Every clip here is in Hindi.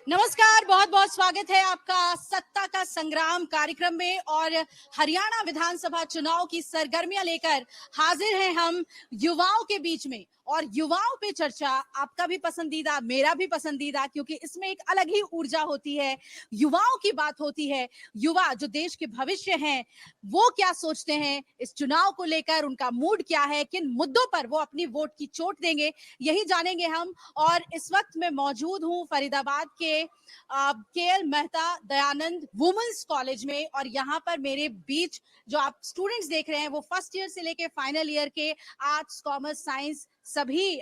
नमस्कार, बहुत बहुत स्वागत है आपका सत्ता का संग्राम कार्यक्रम में। और हरियाणा विधानसभा चुनाव की सरगर्मियां लेकर हाजिर हैं हम युवाओं के बीच में। और युवाओं पे चर्चा आपका भी पसंदीदा, मेरा भी पसंदीदा, क्योंकि इसमें एक अलग ही ऊर्जा होती है। युवाओं की बात होती है। युवा जो देश के भविष्य हैं, वो क्या सोचते हैं इस चुनाव को लेकर, उनका मूड क्या है, किन मुद्दों पर वो अपनी वोट की चोट देंगे, यही जानेंगे हम। और इस वक्त मैं मौजूद हूं फरीदाबाद के KL Mehta Dayanand women's college में। और यहाँ पर मेरे बीच जो आप स्टूडेंट्स देख रहे हैं वो फर्स्ट ईयर से लेके फाइनल ईयर के आर्ट्स, कॉमर्स, साइंस सभी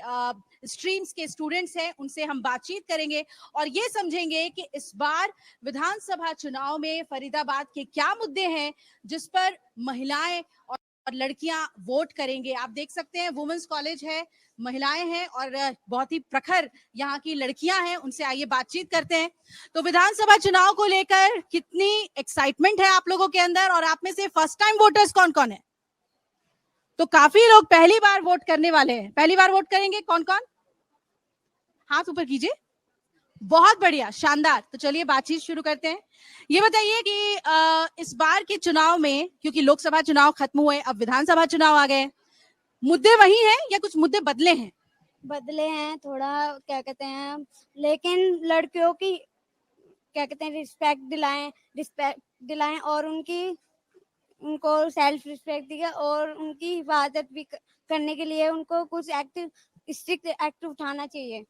स्ट्रीम्स के स्टूडेंट्स हैं। उनसे हम बातचीत करेंगे और ये समझेंगे कि इस बार विधानसभा चुनाव में फरीदाबाद के क्या मुद्दे हैं जिस पर महिलाएं और लड़कियां वोट करेंगे। आप देख सकते हैं वुमेन्स कॉलेज है, महिलाएं हैं और बहुत ही प्रखर यहाँ की लड़कियां हैं। उनसे आइए बातचीत करते हैं। तो विधानसभा चुनाव को लेकर कितनी एक्साइटमेंट है आप लोगों के अंदर, और आप में से फर्स्ट टाइम वोटर्स कौन कौन है? तो काफी लोग पहली बार वोट करने वाले हैं। पहली बार वोट करेंगे कौन कौन? हाथ ऊपर कीजिए। बहुत बढ़िया, शानदार। तो चलिए बातचीत शुरू करते हैं। ये बताइए कि इस बार के चुनाव में, क्योंकि लोकसभा चुनाव खत्म हुए, अब विधानसभा चुनाव आ गए, मुद्दे वही हैं या कुछ मुद्दे बदले हैं? बदले हैं थोड़ा, क्या कहते हैं, लेकिन लड़कियों की क्या कहते हैं रिस्पेक्ट दिलाएं और उनको सेल्फ रिस्पेक्ट दिया और उनकी हिफाजत भी करने के लिए उनको कुछ स्ट्रिक्ट एक्ट उठाना चाहिए।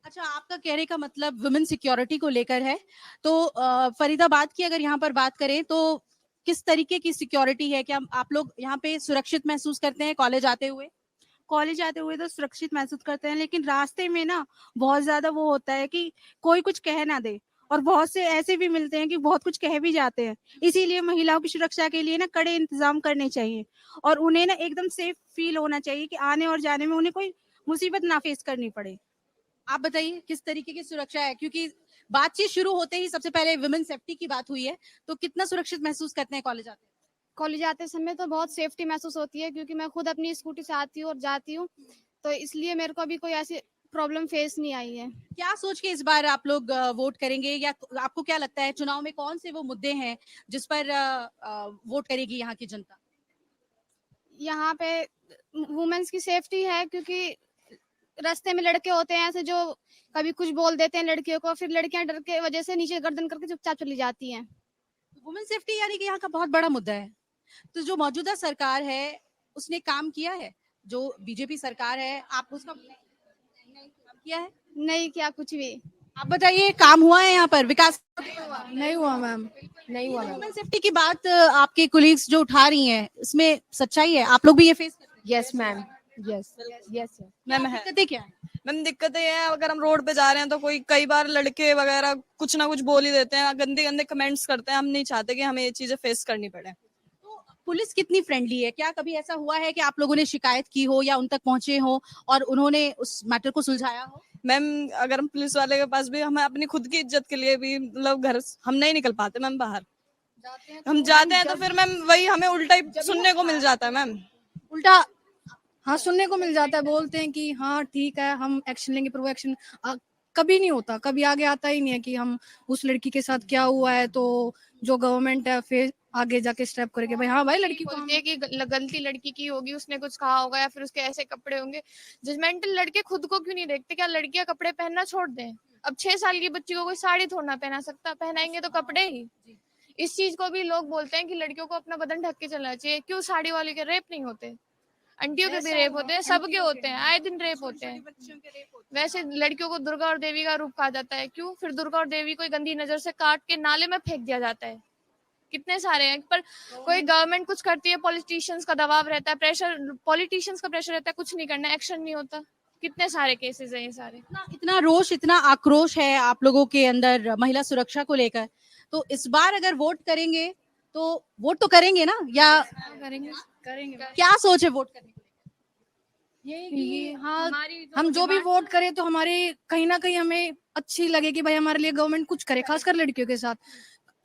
अच्छा, आपका कहने का मतलब वुमेन सिक्योरिटी को लेकर है। तो फरीदाबाद की अगर यहाँ पर बात करें तो किस तरीके की सिक्योरिटी है? क्या आप लोग यहाँ पे सुरक्षित महसूस करते हैं कॉलेज आते हुए? कॉलेज आते हुए तो सुरक्षित महसूस करते हैं, लेकिन रास्ते में ना बहुत ज्यादा वो होता है कि कोई कुछ कह ना दे, और बहुत से ऐसे भी मिलते हैं कि बहुत कुछ कह भी जाते हैं। इसीलिए महिलाओं की सुरक्षा के लिए ना कड़े इंतजाम करने चाहिए और उन्हें ना एकदम सेफ फील होना चाहिए कि आने और जाने में उन्हें कोई मुसीबत ना फेस करनी पड़े। आप बताइए किस तरीके की सुरक्षा है, क्योंकि बातचीत शुरू होते ही सबसे पहले वुमेन सेफ्टी की बात हुई है। तो कितना सुरक्षित महसूस करते हैं कॉलेज आते हैं? कॉलेज आते समय तो बहुत सेफ्टी महसूस होती है, क्योंकि मैं खुद अपनी स्कूटी से आती हूँ और जाती हूँ, तो इसलिए मेरे को अभी कोई ऐसी प्रॉब्लम फेस नहीं आई है। क्या सोच के इस बार आप लोग वोट करेंगे, या आपको क्या लगता है चुनाव में कौन से वो मुद्दे हैं जिस पर वोट करेगी यहाँ की जनता? यहाँ पे वुमेन्स की सेफ्टी है, क्योंकि रास्ते में लड़के होते हैं ऐसे जो कभी कुछ बोल देते हैं लड़कियों को, फिर लड़कियां डर के वजह से नीचे गर्दन करके चुपचाप चली जाती हैं। वुमेन सेफ्टी यानी कि यहाँ का बहुत बड़ा मुद्दा है। तो जो मौजूदा सरकार है उसने काम किया है? जो बीजेपी सरकार है, आप उसका काम किया है? नहीं किया कुछ भी। आप बताइए, काम हुआ है यहाँ पर विकास? नहीं हुआ मैम, नहीं हुआ मैम। वुमेन सेफ्टी की बात आपके कोलीग्स जो उठा रही हैं, इसमें सच्चाई है? आप लोग भी ये फेस करते हैं? Yes ma'am, yes yes ma'am, दिक्कतें क्या है? मैम दिक्कतें ये है, अगर हम रोड पे जा रहे हैं तो कोई कई बार लड़के वगैरह कुछ ना कुछ बोल ही देते हैं, गंदे गंदे कमेंट्स करते हैं। हम नहीं चाहते कि हमें ये चीजें फेस करनी पड़े। तो पुलिस कितनी फ्रेंडली है? क्या कभी ऐसा हुआ है कि आप लोगों ने शिकायत की हो या उन तक पहुंचे हो और उन्होंने उस मैटर को सुलझाया हो? मैम अगर हम पुलिस वाले के पास भी, हमें अपनी खुद की इज्जत के लिए भी मतलब घर हम नहीं निकल पाते मैम बाहर। हम जाते हैं तो फिर मैम वही हमें उल्टा ही सुनने को मिल जाता है मैम। उल्टा हाँ सुनने को मिल जाता है, बोलते हैं कि हाँ ठीक है हम एक्शन लेंगे, पर वो एक्शन कभी नहीं होता, कभी आगे आता ही नहीं है कि हम उस लड़की के साथ क्या हुआ है तो जो गवर्नमेंट है फिर आगे जाके स्टेप करेंगे भाई हाँ भाई लड़की को बोलते हैं कि गलती लड़की की होगी, उसने कुछ कहा होगा या फिर उसके ऐसे कपड़े होंगे। जजमेंटल लड़के खुद को क्यों नहीं देखते? क्या लड़कियां कपड़े पहनना छोड़ दें? अब 6 साल की बच्ची को कोई साड़ी थोड़ा ना पहना सकता, पहनाएंगे तो कपड़े ही। इस चीज को भी लोग बोलते हैं कि लड़कियों को अपना बदन ढक के चलना चाहिए। क्यों साड़ी वाले के रेप नहीं होते? आंटियों के भी रेप होते हैं, सबके होते हैं, आए दिन रेप होते हैं। वैसे लड़कियों को दुर्गा और देवी का रूप कहा जाता है, क्यों? फिर दुर्गा और देवी को गंदी नजर से काट के नाले में फेंक दिया जाता है। कितने सारे हैं, पर कोई गवर्नमेंट कुछ करती है, पॉलिटिशियंस का दबाव रहता है, प्रेशर, पॉलिटिशियंस का प्रेशर रहता है, कुछ नहीं करना, एक्शन नहीं होता। कितने सारे केसेस हैं ये सारे। इतना रोष, इतना आक्रोश है आप लोगों के अंदर महिला सुरक्षा को लेकर। तो इस बार अगर वोट करेंगे तो वोट तो करेंगे ना, या करेंगे करेंगे। क्या सोच है वोट करने को? यही कि हाँ हम जो भी वोट करें तो हमारे कहीं ना कहीं हमें अच्छी लगे कि भाई हमारे लिए गवर्नमेंट कुछ करे, खासकर लड़कियों के साथ।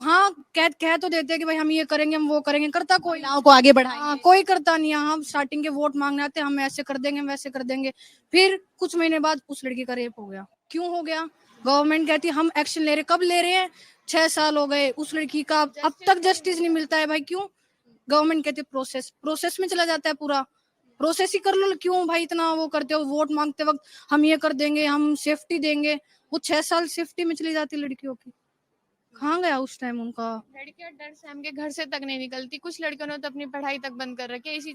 हाँ कह तो देते हैं कि भाई हम ये करेंगे, हम वो करेंगे, करता कोई महिलाओं को आगे बढ़ाएंगे। हाँ कोई करता नहीं है। हम स्टार्टिंग के वोट मांगने आते हैं, हम ऐसे कर देंगे, हम वैसे कर देंगे, फिर कुछ महीने बाद उस लड़की का रेप हो गया। क्यों हो गया? गवर्नमेंट कहती है हम एक्शन ले रहे, कब ले रहे हैं? 6 साल हो गए उस लड़की का, अब तक जस्टिस नहीं मिलता है भाई। क्यों? गवर्नमेंट कहती है प्रोसेस में चला जाता है पूरा। प्रोसेस ही कर लो, क्यों भाई इतना वो करते हो? वोट मांगते वक्त हम ये कर देंगे, हम सेफ्टी देंगे, वो 6 साल सेफ्टी में चली जाती है लड़कियों की। कहाँ गया उस टाइम उनका? लड़कियां डर से हम के घर से तक नहीं निकलती। कुछ लड़कियों ने तो अपनी पढ़ाई तक बंद कर रखी है इसी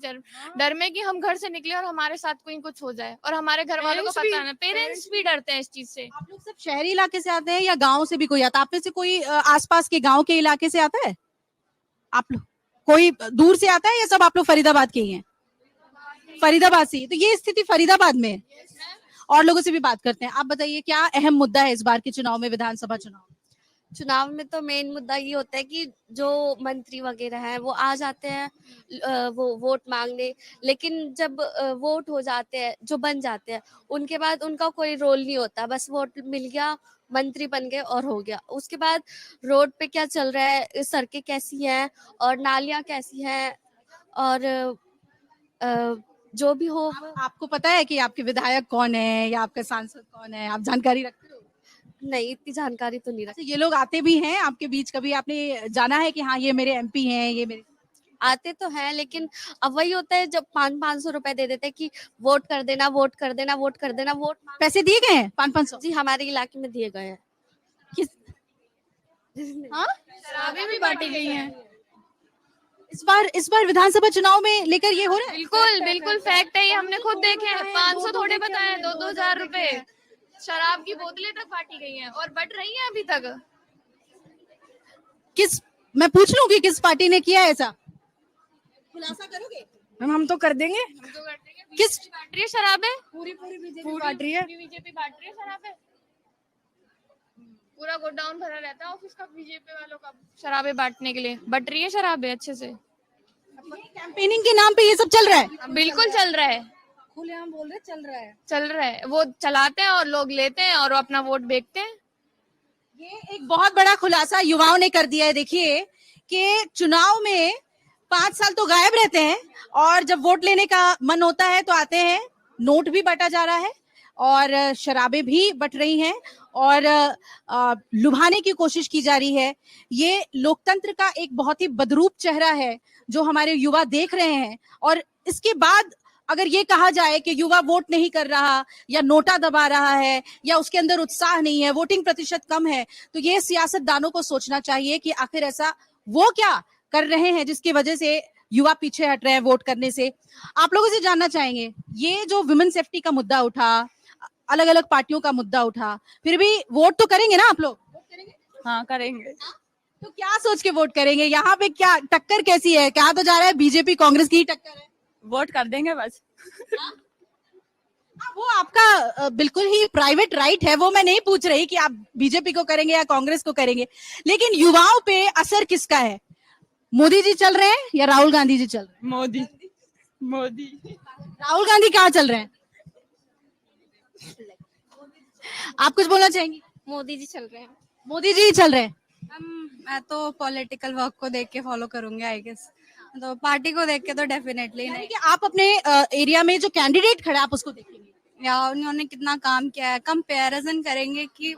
डर में कि हम घर से निकले और हमारे साथ कोई कुछ हो जाए, और हमारे घर वालों को Parents भी- पता ना, पेरेंट्स भी डरते हैं इस चीज से। आप लोग सब शहरी इलाके से आते हैं या गांव से भी कोई आता है? आप में से कोई आसपास के गांव के इलाके से आता है? आप लोग कोई दूर से आता है या सब आप लोग फरीदाबाद के ही हैं? फरीदाबाद से ही। तो ये स्थिति फरीदाबाद में है। और लोगों से भी बात करते हैं। आप बताइए क्या अहम मुद्दा है इस बार के चुनाव में, विधानसभा चुनाव? चुनाव में तो मेन मुद्दा ये होता है कि जो मंत्री वगैरह हैं वो आ जाते हैं वो वोट मांगने, लेकिन जब वोट हो जाते हैं, जो बन जाते हैं, उनके बाद उनका कोई रोल नहीं होता, बस वोट मिल गया, मंत्री बन गए और हो गया। उसके बाद रोड पे क्या चल रहा है, सड़कें कैसी हैं और नालियां कैसी हैं, और जो भी हो आपको पता है कि आपके विधायक कौन है या आपका सांसद कौन है? आप जानकारी रखते हो? नहीं, इतनी जानकारी तो नहीं अच्छा, ये लोग आते भी हैं आपके बीच? कभी आपने जाना है कि हाँ ये मेरे एमपी हैं, ये मेरे? आते तो हैं, लेकिन अब वही होता है जब 500 रुपए दे देते हैं कि वोट कर देना, वोट कर देना, वोट कर देना, वोट पैसे दिए गए हैं 500-500? जी हमारे इलाके में दिए गए हैं। किस? हाँ, शराबें भी बांटी गई हैं। इस बार विधानसभा चुनाव में लेकर ये हो रहा है? बिल्कुल बिल्कुल फैक्ट है ये, हमने खुद देखे हैं। 500 थोड़े बताए, 2-2 हजार रुपए शराब की बोतलें तक बांटी गई हैं और बट रही हैं अभी तक। किस, मैं पूछ लूं कि किस पार्टी ने किया है ऐसा? खुलासा करोगे? मैम हम तो कर देंगे, जो करते हैं कि किस- बीजेपी बांट रही है शराबें, पूरी बीजेपी बांट रही है। बीजेपी बांट रही है शराबें। पूरा गोडाउन भरा रहता है ऑफिस का बीजेपी वालों का शराबें बांटने के लिए। बट रही है शराबें अच्छे से, कैंपेनिंग के नाम पे ये सब चल रहा है? बिल्कुल चल रहा है, खुलेआम बोल रहे चल रहा है। चल रहा है। वो चलाते हैं और लोग लेते हैं और अपना वोट बेचते हैं। ये एक बहुत बड़ा खुलासा युवाओं ने कर दिया है। देखिए कि चुनाव में 5 साल तो गायब रहते हैं और जब वोट लेने का मन होता है तो आते हैं। नोट भी बटा जा रहा है और शराबें भी बट रही हैं और लुभाने की कोशिश की जा रही है। ये लोकतंत्र का एक बहुत ही बदरूप चेहरा है जो हमारे युवा देख रहे हैं। और इसके बाद अगर ये कहा जाए कि युवा वोट नहीं कर रहा या नोटा दबा रहा है या उसके अंदर उत्साह नहीं है, वोटिंग प्रतिशत कम है, तो ये सियासतदानों को सोचना चाहिए कि आखिर ऐसा वो क्या कर रहे हैं जिसकी वजह से युवा पीछे हट रहे हैं वोट करने से। आप लोगों से जानना चाहेंगे, ये जो विमेन सेफ्टी का मुद्दा उठा, अलग अलग पार्टियों का मुद्दा उठा, फिर भी वोट तो करेंगे ना आप लोग? हाँ करेंगे। तो क्या सोच के वोट करेंगे? यहाँ पे क्या टक्कर कैसी है? कहा तो जा रहा है बीजेपी कांग्रेस की ही टक्कर है। वोट कर देंगे बस। वो आपका बिल्कुल ही प्राइवेट राइट है, वो मैं नहीं पूछ रही कि आप बीजेपी को करेंगे या कांग्रेस को करेंगे, लेकिन युवाओं पे असर किसका है? मोदी जी चल रहे हैं या राहुल गांधी जी चल रहे हैं? मोदी मोदी। राहुल गांधी कहाँ चल रहे हैं? आप कुछ बोलना चाहेंगे? मोदी जी चल रहे हैं। मोदी जी ही चल रहे हैं। मैं तो पॉलिटिकल वर्क को देख के फॉलो करूंगी आई गेस, तो पार्टी को देख के तो डेफिनेटली यानी नहीं। कि आप अपने एरिया में जो कैंडिडेट खड़ा है आप उसको देखेंगे या उन्होंने कितना काम किया है, कंपैरिजन करेंगे कि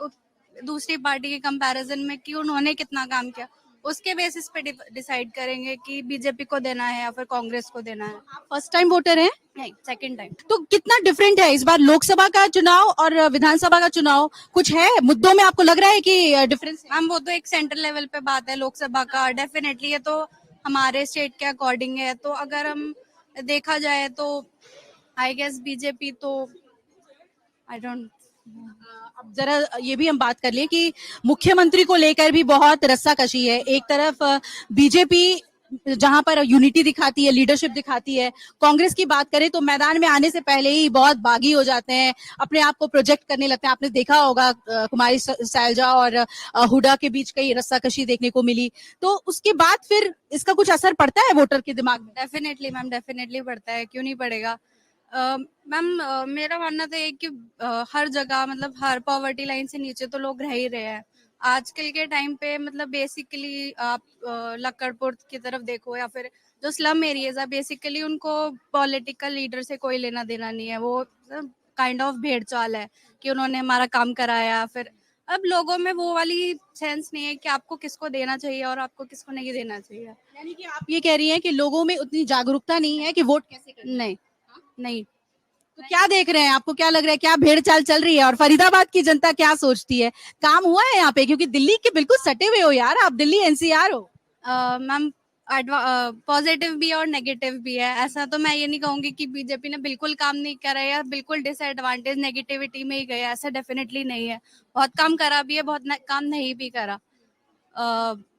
दूसरी पार्टी के कंपैरिजन में कि उन्होंने कितना काम किया, उसके बेसिस पे डिसाइड करेंगे कि बीजेपी को देना है या फिर कांग्रेस को देना है। आप फर्स्ट टाइम वोटर हैं? नहीं, सेकंड टाइम। तो कितना डिफरेंट है इस बार लोकसभा का चुनाव और विधानसभा का चुनाव? कुछ है मुद्दों में आपको लग रहा है कि डिफरेंस है? मैम वो तो एक सेंट्रल लेवल पे बात है, लोकसभा का डेफिनेटली ये तो हमारे स्टेट के अकॉर्डिंग है। तो अगर हम देखा जाए तो आई गेस बीजेपी तो आई डोंट। अब जरा ये भी हम बात कर लें कि मुख्यमंत्री को लेकर भी बहुत रस्साकशी है। एक तरफ बीजेपी जहां पर यूनिटी दिखाती है, लीडरशिप दिखाती है, कांग्रेस की बात करें तो मैदान में आने से पहले ही बहुत बागी हो जाते हैं, अपने आप को प्रोजेक्ट करने लगते हैं। आपने देखा होगा कुमारी सैलजा और हुडा के बीच कई रस्साकशी देखने को मिली। तो उसके बाद फिर इसका कुछ असर पड़ता है वोटर के दिमाग में? डेफिनेटली मैम, डेफिनेटली पड़ता है, क्यों नहीं पड़ेगा। मैम मेरा मानना तो ये कि हर जगह मतलब हर पॉवर्टी लाइन से नीचे तो लोग रह ही रहे हैं आजकल के टाइम पे। मतलब बेसिकली आप लक्कड़पुर की तरफ देखो या फिर जो स्लम एरियाज है, बेसिकली उनको पॉलिटिकल लीडर से कोई लेना देना नहीं है। वो काइंड ऑफ भेड़ चाल है कि उन्होंने हमारा काम कराया, फिर अब लोगों में वो वाली सेंस नहीं है कि आपको किसको देना चाहिए और आपको किसको नहीं देना चाहिए। यानी कि आप ये कह रही हैं कि लोगों में उतनी जागरूकता नहीं है कि वोट कैसे करना है। नहीं, नहीं। तो क्या देख रहे हैं, आपको क्या लग रहा है, क्या भेड़ चाल चल रही है और फरीदाबाद की जनता क्या सोचती है? काम हुआ है यहाँ पे? क्योंकि दिल्ली के बिल्कुल सटे हुए हो यार आप, दिल्ली एनसीआर हो। मैम पॉजिटिव भी और नेगेटिव भी है। ऐसा तो मैं ये नहीं कहूंगी कि बीजेपी ने बिल्कुल काम नहीं करा है या बिल्कुल डिसएडवांटेज नेगेटिविटी में ही गए, ऐसा डेफिनेटली नहीं है। बहुत काम करा भी है, बहुत काम नहीं भी करा।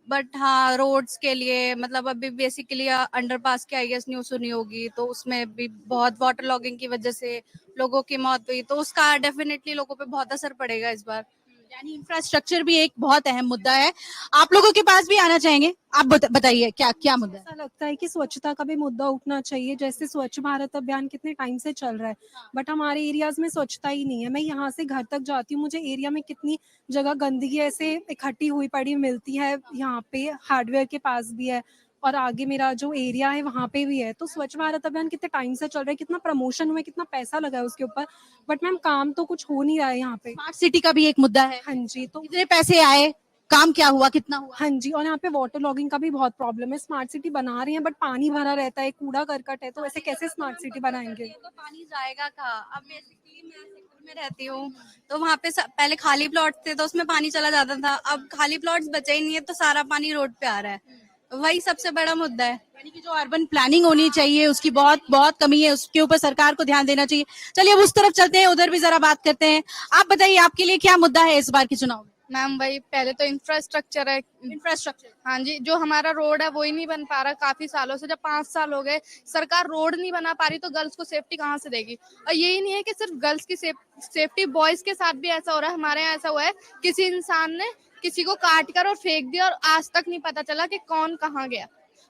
बट हाँ, रोड्स के लिए मतलब अभी बेसिकली अंडरपास की आई गेस न्यूज सुनी होगी, तो उसमें भी बहुत वाटर लॉगिंग की वजह से लोगों की मौत हुई, तो उसका डेफिनेटली लोगों पे बहुत असर पड़ेगा इस बार। यानी इंफ्रास्ट्रक्चर भी एक बहुत अहम मुद्दा है। आप लोगों के पास भी आना चाहेंगे, आप बताइए क्या क्या मुद्दा है? ऐसा लगता है कि स्वच्छता का भी मुद्दा उठना चाहिए। जैसे स्वच्छ भारत अभियान कितने टाइम से चल रहा है, बट हमारे एरियाज में स्वच्छता ही नहीं है। मैं यहाँ से घर तक जाती हूँ, मुझे एरिया में कितनी जगह गंदगी ऐसे इकट्ठी हुई पड़ी मिलती है। यहाँ पे हार्डवेयर के पास भी है और आगे मेरा जो एरिया है वहाँ पे भी है। तो स्वच्छ भारत अभियान कितने टाइम से चल रहा है, कितना प्रमोशन हुआ है, कितना पैसा लगा है उसके ऊपर, बट मैम काम तो कुछ हो नहीं रहा है यहाँ पे। स्मार्ट सिटी का भी एक मुद्दा है। हाँ जी, तो कितने पैसे आए, काम क्या हुआ, कितना हुआ? हाँ जी, और यहाँ पे वाटर लॉगिंग का भी बहुत प्रॉब्लम है। स्मार्ट सिटी बना रही है बट पानी भरा रहता है, कूड़ा करकट है, तो ऐसे कैसे स्मार्ट सिटी बनाएंगे? तो पानी जाएगा कहाँ? अब बेसिकली मैं सेक्टर में रहती हूँ, तो वहाँ पे पहले खाली प्लॉट थे तो उसमें पानी चला जाता था। अब खाली प्लॉट्स बचे ही नहीं है, तो सारा पानी रोड पे आ रहा है। वही सबसे बड़ा मुद्दा है। यानी कि जो अर्बन प्लानिंग होनी चाहिए उसकी बहुत बहुत कमी है, उसके ऊपर सरकार को ध्यान देना चाहिए। चलिए अब उस तरफ चलते हैं, उधर भी जरा बात करते हैं। आप बताइए आपके लिए क्या मुद्दा है इस बार के चुनाव में? मैम भाई पहले तो इंफ्रास्ट्रक्चर है। इंफ्रास्ट्रक्चर। हाँ जी, जो हमारा रोड है वो ही नहीं बन पा रहा काफी सालों से। जब 5 साल हो गए सरकार रोड नहीं बना पा रही तो गर्ल्स को सेफ्टी कहाँ से देगी? और यही नहीं है कि सिर्फ गर्ल्स की सेफ्टी, बॉयज के साथ भी ऐसा हो रहा है। हमारे यहाँ ऐसा हुआ है, किसी इंसान ने किसी को काट कर और फेंक दिया और आज तक नहीं पता चला कि कौन कहाँ गया।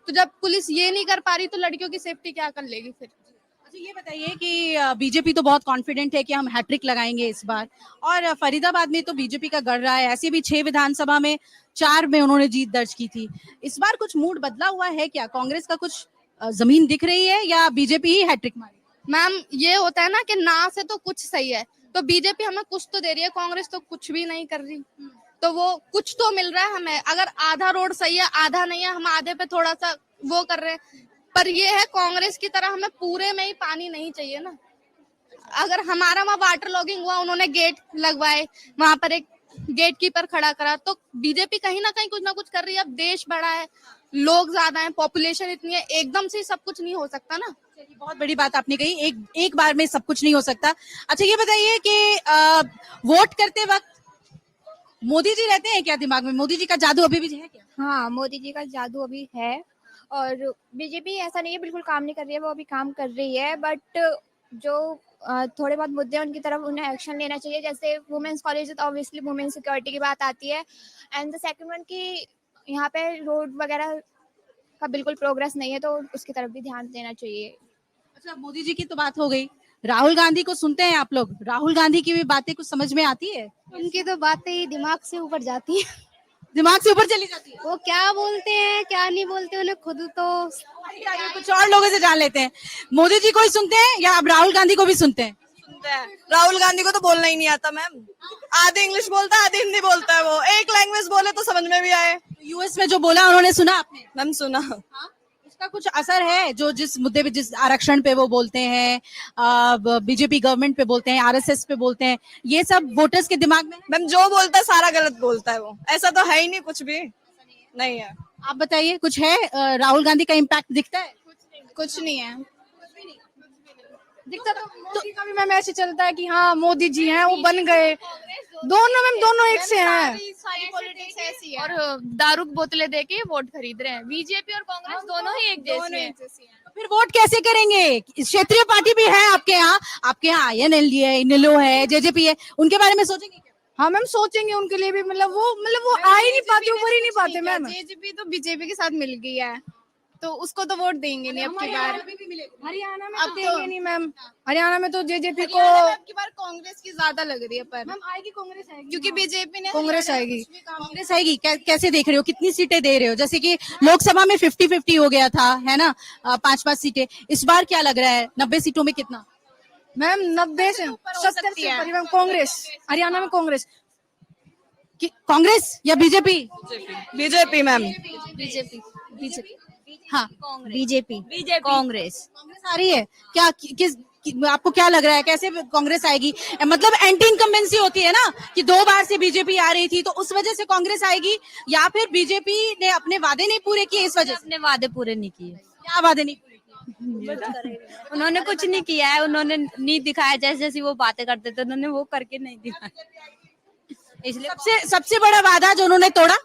तो जब पुलिस ये नहीं कर पा रही तो लड़कियों की सेफ्टी क्या कर लेगी फिर? अच्छा ये बताइए कि बीजेपी तो बहुत कॉन्फिडेंट है कि हम हैट्रिक लगाएंगे इस बार, और फरीदाबाद में तो बीजेपी का गढ़ रहा है। ऐसे भी 6 विधानसभा में 4 में उन्होंने जीत दर्ज की थी। इस बार कुछ मूड बदला हुआ है क्या? कांग्रेस का कुछ जमीन दिख रही है या बीजेपी ही हैट्रिक मारेगी? मैम ये होता है ना कि ना से तो कुछ सही है, तो बीजेपी हमें कुछ तो दे रही है, कांग्रेस तो कुछ भी नहीं कर रही। तो वो कुछ तो मिल रहा है हमें। अगर आधा रोड सही है, आधा नहीं है, हम आधे पे थोड़ा सा वो कर रहे हैं। पर ये है, कांग्रेस की तरह हमें पूरे में ही पानी नहीं चाहिए ना। अगर हमारा वहाँ वाटर लॉगिंग हुआ, उन्होंने गेट लगवाए, वहां पर एक गेट कीपर खड़ा करा, तो बीजेपी कहीं ना कहीं कुछ ना कुछ कर रही है। अब देश बड़ा है, लोग ज्यादा है, पॉपुलेशन इतनी है, एकदम से सब कुछ नहीं हो सकता ना। चलिए बहुत बड़ी बात आपने कही, एक बार में सब कुछ नहीं हो सकता। अच्छा ये बताइए कि वोट करते वक्त मोदी जी रहते हैं क्या दिमाग में? मोदी जी का जादू अभी भी है क्या? हाँ, मोदी जी का जादू अभी है और बीजेपी ऐसा नहीं है बिल्कुल काम नहीं कर रही है, वो अभी काम कर रही है। बट जो थोड़े बहुत मुद्दे हैं उनकी तरफ उन्हें एक्शन लेना चाहिए। जैसे वुमेन्स कॉलेज, तो ऑब्वियसली वुमेन सिक्योरिटी की बात आती है। एंड द सेकंड वन कि यहाँ पे रोड वगैरह का बिल्कुल प्रोग्रेस नहीं है, तो उसकी तरफ भी ध्यान देना चाहिए। अच्छा मोदी जी की तो बात हो गई, राहुल गांधी को सुनते हैं आप लोग? राहुल गांधी की भी बातें कुछ समझ में आती है? उनकी तो बातें दिमाग से ऊपर जाती है। दिमाग से ऊपर चली जाती है। वो क्या बोलते हैं क्या नहीं बोलते उन्हें खुद तो आइए कुछ और लोगों से जान लेते हैं। मोदी जी को ही सुनते हैं या आप राहुल गांधी को भी सुनते हैं? सुनते हैं। राहुल गांधी को तो बोलना ही नहीं आता मैम। आधी इंग्लिश बोलता है, आधी हिंदी बोलता है। वो एक लैंग्वेज बोले तो समझ में भी आए। यूएस में जो बोला उन्होंने सुना आपने? मैम सुना। उसका कुछ असर है? जो जिस मुद्दे पे, जिस आरक्षण पे वो बोलते हैं, बीजेपी गवर्नमेंट पे बोलते हैं, आरएसएस पे बोलते हैं, ये सब वोटर्स के दिमाग में? मैम जो बोलता है सारा गलत बोलता है। वो ऐसा तो है ही नहीं, कुछ भी नहीं है। आप बताइए कुछ है? राहुल गांधी का इम्पैक्ट दिखता है? कुछ नहीं है दिखता। तो मोदी का भी मैम ऐसे चलता है कि हाँ मोदी जी हैं, वो बन गए। दोनों मैम दोनों एक से हैं। सारी पॉलिटिक्स ऐसी है। और दारू की बोतलें देके वोट खरीद रहे हैं। बीजेपी और कांग्रेस दोनों ही एक जैसी हैं। तो फिर वोट कैसे करेंगे? क्षेत्रीय पार्टी भी है आपके यहाँ? आपके यहाँ INL है, इनेलो है, जेजेपी है, उनके बारे में सोचेंगे क्या? हाँ मैम सोचेंगे उनके लिए भी। मतलब वो आ ही नहीं पाते, ऊपर ही नहीं पाते मैम। जेजेपी तो बीजेपी के साथ मिल गई है, तो उसको तो वोट देंगे नहीं अब की बार। हरियाणा में अब तो तो- देंगे नहीं मैम। हरियाणा में तो जेजेपी को अब की बार कांग्रेस की ज्यादा लग रही है, पर मैम आएगी, कांग्रेस आएगी क्योंकि बीजेपी ने कांग्रेस आएगी। कांग्रेस आएगी? कैसे देख रहे हो? कितनी सीटें दे रहे हो? जैसे कि लोकसभा में 50-50 हो गया था, है ना, 5-5 सीटें। इस बार क्या लग रहा है? 90 सीटों में कितना? मैम 90 से 70 से ऊपर मैम कांग्रेस। हरियाणा में कांग्रेस कांग्रेस या BJP? BJP ma'am. BJP BJP हाँ, बीजेपी कांग्रेस कांग्रेस आ रही है क्या? आपको क्या लग रहा है कैसे कांग्रेस आएगी? मतलब एंटी इनकम्बेंसी होती है ना कि 2 बार से बीजेपी आ रही थी, तो उस वजह से कांग्रेस आएगी, या फिर बीजेपी ने अपने वादे नहीं पूरे किए इस वजह से? अपने वादे पूरे नहीं किए, क्या वादे नहीं पूरे किए? उन्होंने कुछ नहीं किया है, उन्होंने नहीं दिखाया, जैसे जैसी वो बातें करते थे उन्होंने वो करके नहीं दिखाया, इसलिए सबसे बड़ा वादा जो उन्होंने तोड़ा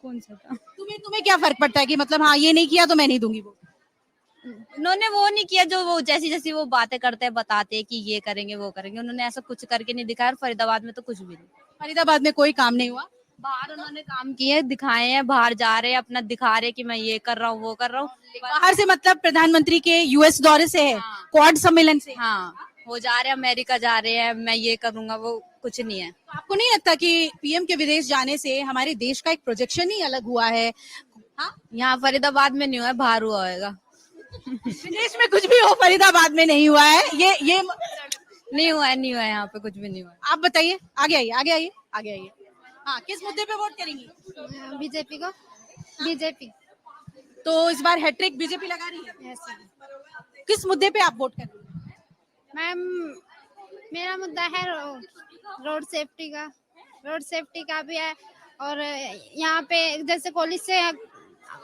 कौन सा था? तुम्हें क्या फर्क पड़ता है कि मतलब हाँ ये नहीं किया तो मैं नहीं दूंगी वो? उन्होंने वो नहीं किया जो वो जैसी जैसी वो बातें करते हैं, बताते हैं कि ये करेंगे वो करेंगे, उन्होंने ऐसा कुछ करके नहीं दिखाया। और फरीदाबाद में तो कुछ भी नहीं, फरीदाबाद में कोई काम नहीं हुआ। बाहर उन्होंने काम किए, दिखाए हैं, बाहर जा रहे हैं, अपना दिखा रहे हैं कि मैं ये कर रहा हूँ वो कर रहा हूँ। बाहर से मतलब प्रधानमंत्री के यूएस दौरे से है, हाँ। क्वाड सम्मेलन से? हाँ, वो जा रहे हैं, अमेरिका जा रहे हैं, मैं ये करूंगा, वो कुछ नहीं है। आपको नहीं लगता कि पीएम के विदेश जाने से हमारे देश का एक प्रोजेक्शन ही अलग हुआ है? हाँ, यहाँ फरीदाबाद में नहीं हुआ है, बाहर हुआ होगा। विदेश में कुछ भी हो, फरीदाबाद में नहीं हुआ है। ये नहीं हुआ है, यहाँ पे कुछ भी नहीं हुआ है। आप बताइए, आगे आइए। हाँ, किस मुद्दे पे वोट करेंगी? बीजेपी को, बीजेपी। तो इस बार हैट्रिक बीजेपी लगा रही है। किस मुद्दे पे आप वोट करेंगे? मैम मेरा मुद्दा है रोड सेफ्टी का भी है। और यहाँ पे जैसे कॉलेज से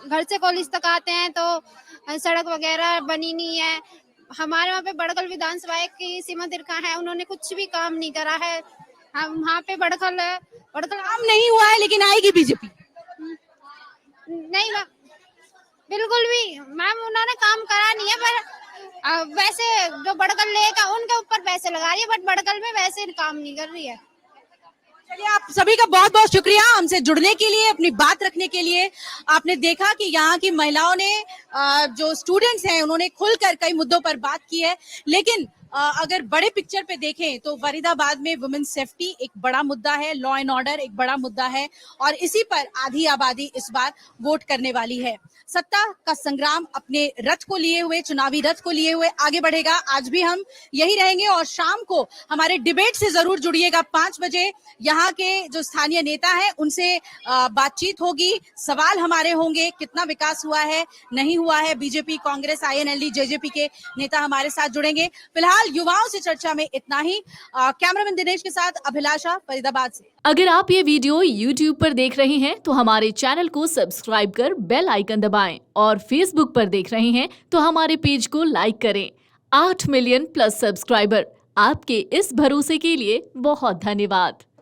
घर से कॉलेज तक आते हैं तो सड़क वगैरह बनी नहीं है। हमारे वहाँ पे बड़कल विधानसभा की सीमा तिरका है, उन्होंने कुछ भी काम नहीं करा है। हम वहाँ पे बड़कल काम नहीं हुआ है लेकिन आएगी बीजेपी? नहीं मैम, बिल्कुल भी मैम उन्होंने काम करा नहीं है। पर वैसे जो बड़कल लेगा उनके ऊपर पैसे लगा रही है, बट बड़कल में वैसे काम नहीं कर रही है। चलिए, आप सभी का बहुत बहुत शुक्रिया हमसे जुड़ने के लिए, अपनी बात रखने के लिए। आपने देखा कि यहाँ की महिलाओं ने जो स्टूडेंट्स हैं उन्होंने खुलकर कई मुद्दों पर बात की है, लेकिन अगर बड़े पिक्चर पे देखें तो फरीदाबाद में वुमेन सेफ्टी एक बड़ा मुद्दा है, लॉ एंड ऑर्डर एक बड़ा मुद्दा है, और इसी पर आधी आबादी इस बार वोट करने वाली है। सत्ता का संग्राम अपने रथ को लिए हुए, चुनावी रथ को लिए हुए आगे बढ़ेगा। आज भी हम यही रहेंगे और शाम को हमारे डिबेट से जरूर जुड़िएगा। 5 बजे यहाँ के जो स्थानीय नेता हैं उनसे बातचीत होगी, सवाल हमारे होंगे, कितना विकास हुआ है नहीं हुआ है। बीजेपी, कांग्रेस, आईएनएलडी, जेजेपी के नेता हमारे साथ जुड़ेंगे। फिलहाल युवाओं से चर्चा में इतना ही। कैमरामैन दिनेश के साथ अभिलाषा, फरीदाबाद से। अगर आप ये वीडियो YouTube पर देख रहे हैं तो हमारे चैनल को सब्सक्राइब कर बेल आइकन दबाएं, और Facebook पर देख रहे हैं तो हमारे पेज को लाइक करें। 8 मिलियन प्लस सब्सक्राइबर, आपके इस भरोसे के लिए बहुत धन्यवाद।